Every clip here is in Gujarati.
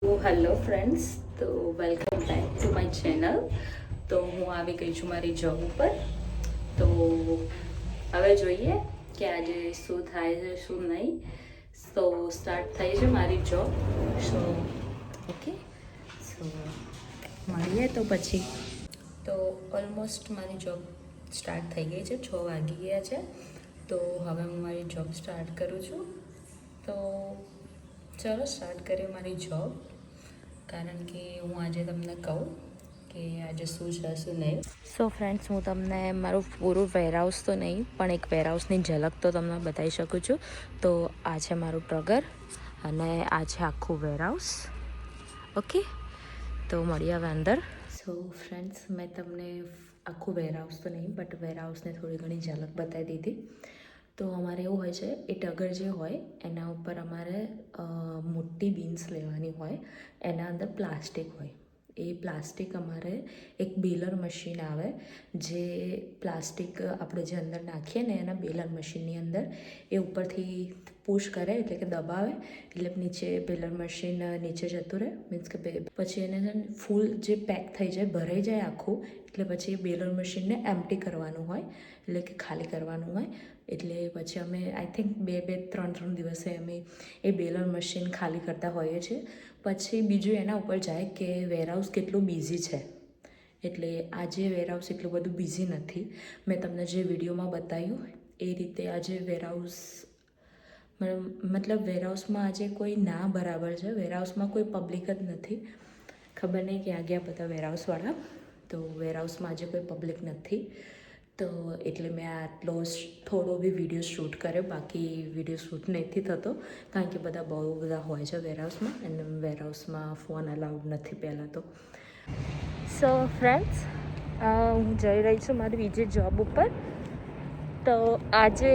હેલો ફ્રેન્ડ્સ, તો welcome back to my channel. તો હું આવી ગઈ છું મારી જોબ ઉપર. તો હવે જોઈએ કે આજે શું થાય છે શું નહીં. સો સ્ટાર્ટ થઈ છે મારી જોબ. સો ઓકે, સો મળીએ તો પછી. તો ઓલમોસ્ટ મારી જોબ સ્ટાર્ટ થઈ ગઈ છે, 6 વાગી ગયા છે. તો હવે હું મારી જોબ સ્ટાર્ટ કરું છું. તો ચલો સ્ટાર્ટ કરીએ મારી જોબ. કારણ કે હું આજે તમને કહું કે આજે શું છે શું નહીં. સો ફ્રેન્ડ્સ, હું તમને મારું પૂરું વેરહાઉસ તો નહીં પણ એક વેરહાઉસની ઝલક તો તમને બતાવી શકું છું. તો આ છે મારું ટ્રગર અને આ છે આખું વેરહાઉસ. ઓકે, તો મળીએ હવે અંદર. સો ફ્રેન્ડ્સ, મેં તમને આખું વેરહાઉસ તો નહીં બટ વેરહાઉસને થોડી ઘણી ઝલક બતાવી દીધી. તો અમારે એવું હોય છે, એ ટગર જે હોય એના ઉપર અમારે મોટી બીન્સ લેવાની હોય. એના અંદર પ્લાસ્ટિક હોય. એ પ્લાસ્ટિક અમારે એક બેલર મશીન આવે, જે પ્લાસ્ટિક આપણે જે અંદર નાખીએ ને એના બેલર મશીનની અંદર એ ઉપરથી પુશ કરે, એટલે કે દબાવે એટલે નીચે બેલર મશીન નીચે જતું રહે. મીન્સ કે પછી એને છે ને ફૂલ જે પેક થઈ જાય, ભરાઈ જાય આખું, એટલે પછી એ બેલર મશીનને એમ્પ્ટી કરવાનું હોય, એટલે કે ખાલી કરવાનું હોય. એટલે પછી અમે આઈ થિંક 2-3 દિવસે અમે એ બેલર મશીન ખાલી કરતા હોઈએ છીએ. પછી બીજું એના ઉપર જાય કે વેરહાઉસ કેટલું બિઝી છે. એટલે આજે વેરહાઉસ એટલું બધું બિઝી નથી. મેં તમને જે વિડીયોમાં બતાવ્યું એ રીતે આજે વેરહાઉસ, મતલબ વેરહાઉસમાં આજે કોઈ ના બરાબર છે. વેરહાઉસમાં કોઈ પબ્લિક જ નથી. ખબર નહીં ક્યાં ગયા બધા વેરહાઉસવાળા. તો વેરહાઉસમાં આજે કોઈ પબ્લિક નથી. તો એટલે મેં આટલો થોડો બી વિડીયો શૂટ કર્યો. બાકી વિડીયો શૂટ નથી થતો કારણ કે બધા બહુ બધા હોય છે વેરહાઉસમાં, અને વેરહાઉસમાં ફોન અલાઉડ નથી પહેલાં તો. સો ફ્રેન્ડ્સ, હું જઈ રહી છું મારી બીજી જોબ ઉપર. તો આજે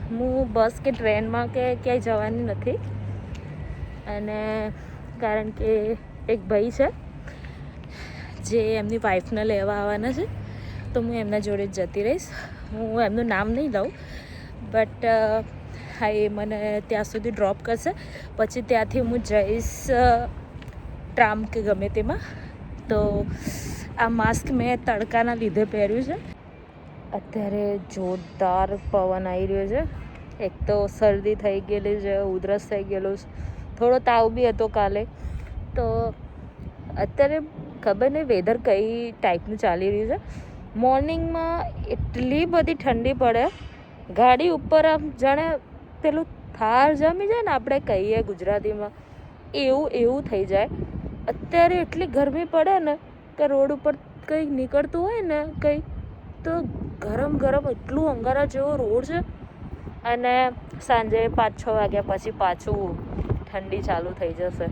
હું બસ કે ટ્રેનમાં કે ક્યાંય જવાની નથી. અને કારણ કે એક ભાઈ છે જે એમની વાઈફને લેવા આવવાના છે, તો હું એમના જોડે જ જતી રહીશ. હું એમનું નામ નહીં લઉં, બટ હા, એ મને ત્યાં સુધી ડ્રોપ કરશે. પછી ત્યાંથી હું જઈશ ટ્રામ કે ગમે તેમાં. તો આ માસ્ક મેં તડકાના લીધે પહેર્યું છે. અત્યારે જોરદાર પવન આવી રહ્યો છે. એક તો શરદી થઈ ગયેલી છે, ઉધરસ થઈ ગયેલું છે, થોડો તાવ બી હતો કાલે. તો અત્યારે ખબર નહીં વેધર કઈ ટાઈપનું ચાલી રહ્યું છે. મોર્નિંગમાં એટલી બધી ઠંડી પડે, ગાડી ઉપર આમ જાણે પેલું થાર જમી જાય ને, આપણે કહીએ ગુજરાતીમાં, એવું થઈ જાય. અત્યારે એટલી ગરમી પડે ને કે રોડ ઉપર કંઈ નીકળતું હોય ને કંઈ, તો ગરમ એટલું અંગારા જેવો રોડ છે. અને સાંજે 5-6 વાગ્યા પછી પાછું ઠંડી ચાલુ થઈ જશે.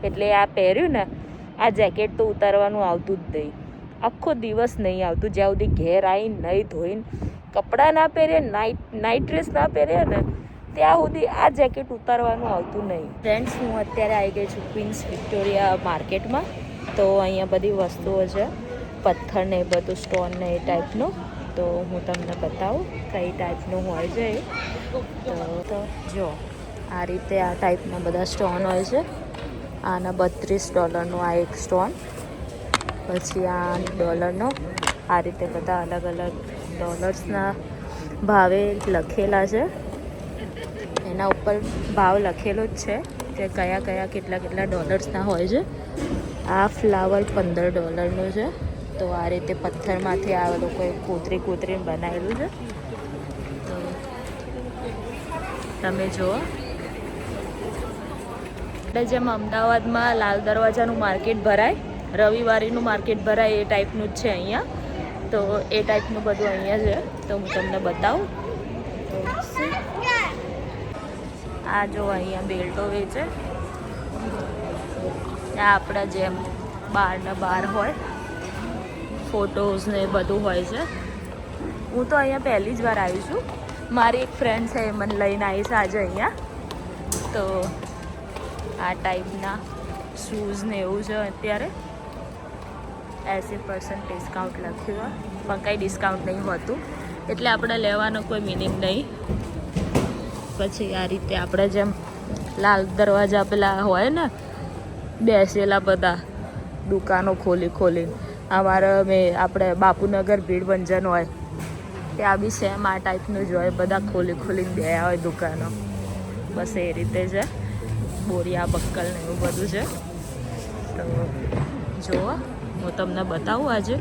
એટલે આ પહેર્યું ને, આ જેકેટ તો ઉતારવાનું આવતું જ નહીં. આખો દિવસ નહીં આવતું, જ્યાં સુધી ઘેર આવીને નહીં ધોઈને કપડાં ના પહેરીએ, નાઇટ ડ્રેસ ના પહેરીએ ને, ત્યાં સુધી આ જેકેટ ઉતારવાનું આવતું નહીં. ફ્રેન્ડ્સ, હું અત્યારે આવી ગઈ છું ક્વીન્સ વિક્ટોરિયા માર્કેટમાં. તો અહીંયા બધી વસ્તુઓ છે, પથ્થર ને એ બધું, સ્ટોન ને એ ટાઈપનું. તો હું તમને બતાવું કઈ ટાઈપનું હોય છે એ. તો જો આ રીતે આ ટાઈપના બધા સ્ટોન હોય છે. આના $32 આ એક સ્ટોન. પછી આ $1 આ રીતે બધા અલગ અલગ ડોલર્સના ભાવે લખેલા છે. એના ઉપર ભાવ લખેલો જ છે કે કયા કેટલા ડોલર્સના હોય છે. આ ફ્લાવર $15 છે. તો આ રીતે પથ્થરમાંથી આ લોકોએ કોતરીને બનાવેલું છે. તો તમે જુઓ, એટલે જેમ અમદાવાદમાં લાલ દરવાજાનું માર્કેટ ભરાય, રવિવારીનું માર્કેટ ભરાય, એ ટાઈપનું જ છે અહીંયા. તો એ ટાઈપનું બધું અહીંયા છે. તો હું તમને બતાવું. આ જો અહીંયા બેલ્ટો વેચે. આ આપણા જેમ બાર હોય, ફોટોઝ ને બધું હોય છે. હું તો અહીંયા પહેલી જ વાર આવી છું. મારી એક ફ્રેન્ડ છે, એ મને લઈને આવી છે આજે અહીંયા. તો આ ટાઈપના શૂઝ ને એવું છે. અત્યારે 80% ડિસ્કાઉન્ટ લખ્યું હોય, પણ કંઈ ડિસ્કાઉન્ટ નહીં હોતું, એટલે આપણે લેવાનો કોઈ મિનિંગ નહીં. પછી આ રીતે આપણે જેમ લાલ દરવાજા પેલા હોય ને બેસેલા બધા દુકાનો ખોલીને અમારા આપણે બાપુનગર ભીડ ભંજન હોય ત્યાં બી સેમ આ ટાઈપનું જ હોય, બધા ખોલીને બે હોય દુકાનો. બસ એ રીતે છે. બોરિયા બક્કલ ને એવું બધું છે. તો જુઓ હું તમને બતાવું આજે.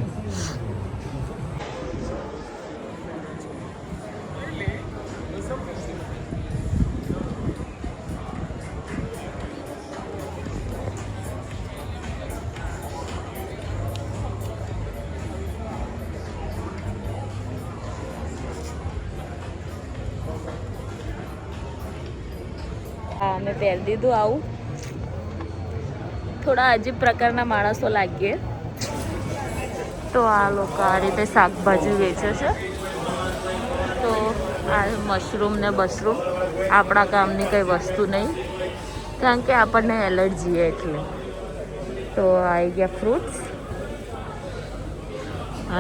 હા મેં પહેરી દીધું આવું. થોડા અજીબ પ્રકારના માણસો લાગીએ. તો આ લોકો આ રીતે શાકભાજી વેચે છે. તો આ મશરૂમ ને બશરૂમ આપણા કામની કંઈ વસ્તુ નહીં, કારણ કે આપણને એલર્જી એટલે. તો આવી ગયા ફ્રૂટ્સ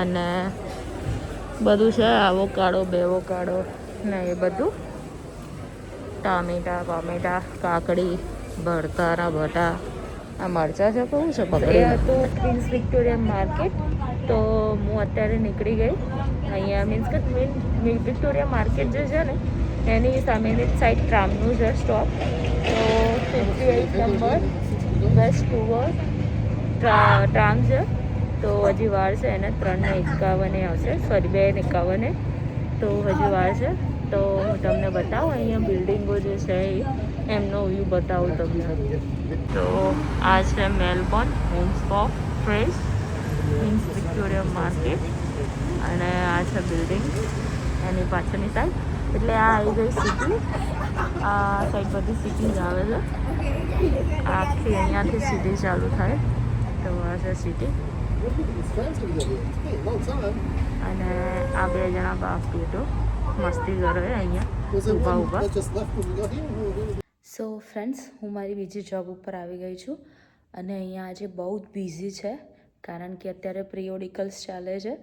અને બધું છે. આવોકાડો બેવોકાડો ને એ બધું. ટામેટા કાકડી ભરતાના ભટા આ મરચાં છે. કેવું છે પકડી હતું પ્રિન્સ વિક્ટોરિયા માર્કેટ. તો હું અત્યારે નીકળી ગઈ અહીંયા. મીન્સ કે વિક્ટોરિયા માર્કેટ જે છે ને એની સામેની સાઈડ ટ્રામનું છે સ્ટોપ. તો 58 નંબર વેસ્ટ ટુવર્ડ ટ્રામ છે. તો હજી વાર છે એને 3:51 આવશે, સોરી 2:51. તો હજી વાર છે. તો હું તમને બતાવું અહીંયા બિલ્ડિંગો જે છે એમનો વ્યૂ બતાવું તમને. તો આ છે Melbourne homes of trace prince Victoria market અને આ છે બિલ્ડિંગ એની પાછળની સાઈડ. એટલે આ આવી ગઈ સિટી. આ સાઈડ બધી સિટી જ આવે છે. આખી અહીંયાથી સિટી ચાલુ થાય. તો આ છે સિટી અને આ બે જણા બાપ બેટો મસ્તી કરે અહીંયા ઊભા. સો ફ્રેન્ડ્સ, હું મારી બીજી જોબ ઉપર આવી ગઈ છું અને અહીંયા આજે બહુ જ બિઝી છે, કારણ કે અત્યારે પ્રિયોડિકલ્સ ચાલે છે.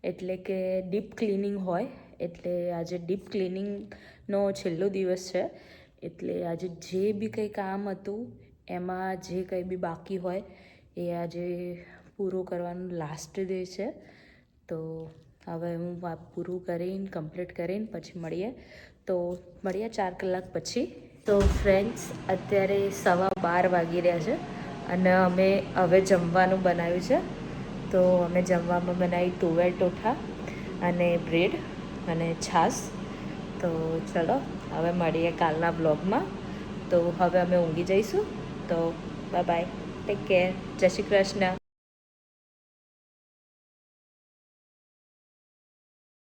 એટલે કે ડીપ ક્લિનિંગ હોય. એટલે આજે ડીપ ક્લિનિંગનો છેલ્લો દિવસ છે. એટલે આજે જે બી કંઈ કામ હતું એમાં જે કંઈ બી બાકી હોય એ આજે પૂરું કરવાનું લાસ્ટ ડે છે. તો હવે હું પૂરું કરીને કમ્પ્લીટ કરીને પછી મળીએ. તો મળીએ 4 કલાક પછી. તો ફ્રેન્ડ્સ, અત્યારે 12:15 વાગી રહ્યા છે અને અમે હવે જમવાનું બનાવ્યું છે. તો અમે જમવામાં બનાવી તુવેર ટોઠા અને બ્રેડ અને છાશ. તો ચલો હવે મળીએ કાલના બ્લોગમાં. તો હવે અમે ઊંઘી જઈશું. તો બાય બાય, ટેક કેર, જય શ્રી કૃષ્ણ.